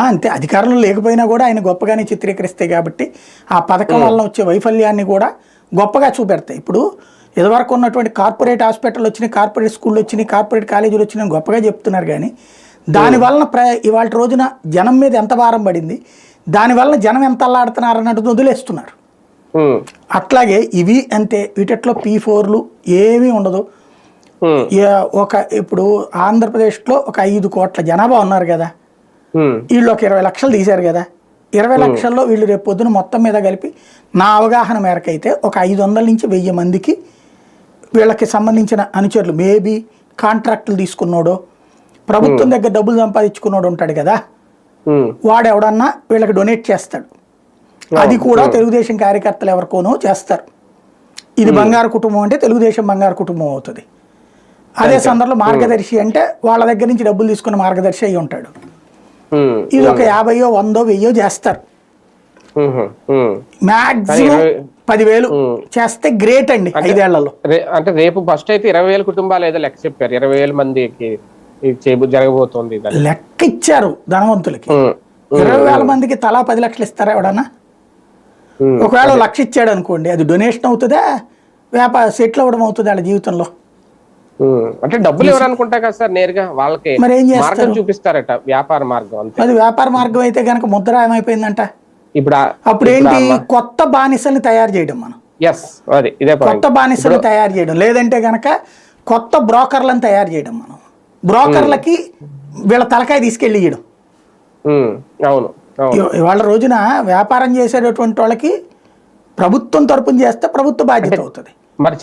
అంతే, అధికారంలో లేకపోయినా కూడా ఆయన గొప్పగానే చిత్రీకరిస్తాయి కాబట్టి ఆ పథకం వల్ల వచ్చే వైఫల్యాన్ని కూడా గొప్పగా చూపెడతాయి. ఇప్పుడు ఇదివరకు ఉన్నటువంటి కార్పొరేట్ హాస్పిటల్ వచ్చినాయి, కార్పొరేట్ స్కూళ్ళు వచ్చినాయి, కార్పొరేట్ కాలేజీలు వచ్చినాయి గొప్పగా చెప్తున్నారు. కానీ దానివల్ల ఇవాళ రోజున జనం మీద ఎంత భారం పడింది, దానివల్ల జనం ఎంత అల్లాడుతున్నారు అన్నట్టు వదిలేస్తున్నారు. అట్లాగే ఇవి అంతే, వీటిలో P4లు ఏమీ ఉండదు. ఇప్పుడు ఆంధ్రప్రదేశ్లో ఒక 5 కోట్ల జనాభా ఉన్నారు కదా, వీళ్ళు ఒక 20 లక్షలు తీశారు కదా. 20 లక్షల్లో వీళ్ళు రేపు పొద్దున మొత్తం మీద కలిపి నా అవగాహన మేరకు అయితే ఒక 500 నుంచి 1000 మందికి వీళ్ళకి సంబంధించిన అనుచరులు, మేబీ కాంట్రాక్టులు తీసుకున్నాడో ప్రభుత్వం దగ్గర డబ్బులు సంపాదించుకున్నాడు ఉంటాడు కదా, వాడు ఎవడన్నా వీళ్ళకి డొనేట్ చేస్తాడు. అది కూడా తెలుగుదేశం కార్యకర్తలు ఎవరికోనో చేస్తారు. ఇది బంగారు కుటుంబం అంటే తెలుగుదేశం బంగారు కుటుంబం అవుతుంది. అదే సందర్భంలో మార్గదర్శి అంటే వాళ్ళ దగ్గర నుంచి డబ్బులు తీసుకున్న మార్గదర్శి అయి ఉంటాడు. ఇది ఒక 50, 100, 1000 చేస్తారు. మాక్సిమం 10,000 చేస్తే గ్రేట్ అండి 5 ఏళ్లలో. అంటే రేపు ఫస్ట్ అయితే 20,000 కుటుంబాలు ఏదో లెక్క చెప్పారు, 20,000 మందికి జరగబోతోంది. లెక్క ఇచ్చారు ధనవంతులకి. 20,000 మందికి తలా 10 లక్షలు ఇస్తారా ఎవడన్నా? ఒకవేళ 1,00,000 ఇచ్చాడు అనుకోండి, అది డొనేషన్ అవుతుందా, సెటిల్ అవ్వడం అవుతుంది వాళ్ళ జీవితంలో? అంటే డబ్బులు ఎవరు అనుకుంటా కదా సార్, నేరుగా వాళ్ళకి మరి ఏం చేస్తారు, చూపిస్తారట వ్యాపార మార్గం. అంతే, అది వ్యాపార మార్గం అయితే గనక ముద్ర ఏమైపోయిందంట. ఇప్పుడు అప్పుడు ఏంటి, కొత్త బానిసల్ని తయారు చేయడం, మనం కొత్త బానిసల్ని తయారు చేయడం, లేదంటే గనక కొత్త బ్రోకర్లను తయారు చేయడం. మనం బ్రోకర్లకి వీళ్ళ తలకాయ తీసుకెళ్ళి ఇవ్వడం. అవును, ఇవాళ రోజున వ్యాపారం చేసేటటువంటి వాళ్ళకి ప్రభుత్వం తరపున చేస్తే ప్రభుత్వ బాధ్యత అవుతుంది. మరి